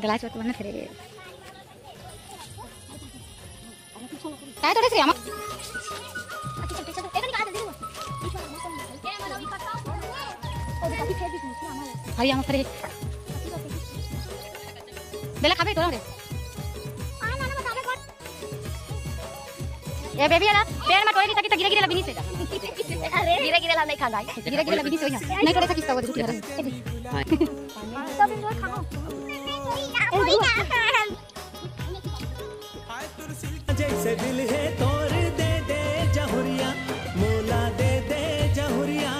गलास वरती बनना फिरे काय थोडेच रे आम्हा हरी आम्हा फिरे बेला खाबे तो रे ये बेबी आला पेड़ में टोरी तकी गिरे गिरे लबिनी से अरे गिरे गिरे ला नहीं खा गाय गिरे गिरे लबिनी से हो ना नहीं टोरे तकी स्टॉप दे हां सब इन खाओ जैसे दिल है तोड़ दे दे जहुरिया मोला दे दे जहुरिया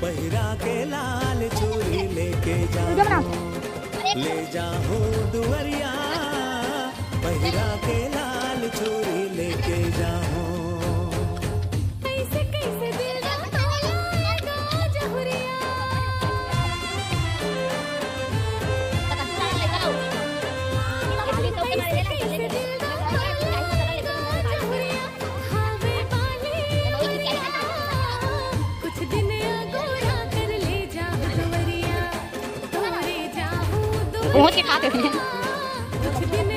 पहिरा के लाल चूड़ी लेके जा ले जाओ दुवरिया पहिरा के लाल चूड़ी लेके जाओ कैसे कैसे दिल लगा जहुरिया कुछ दिन अगोरा कर ले जा दुवरिया तोरे जाऊं दुवरिया कुछ दिन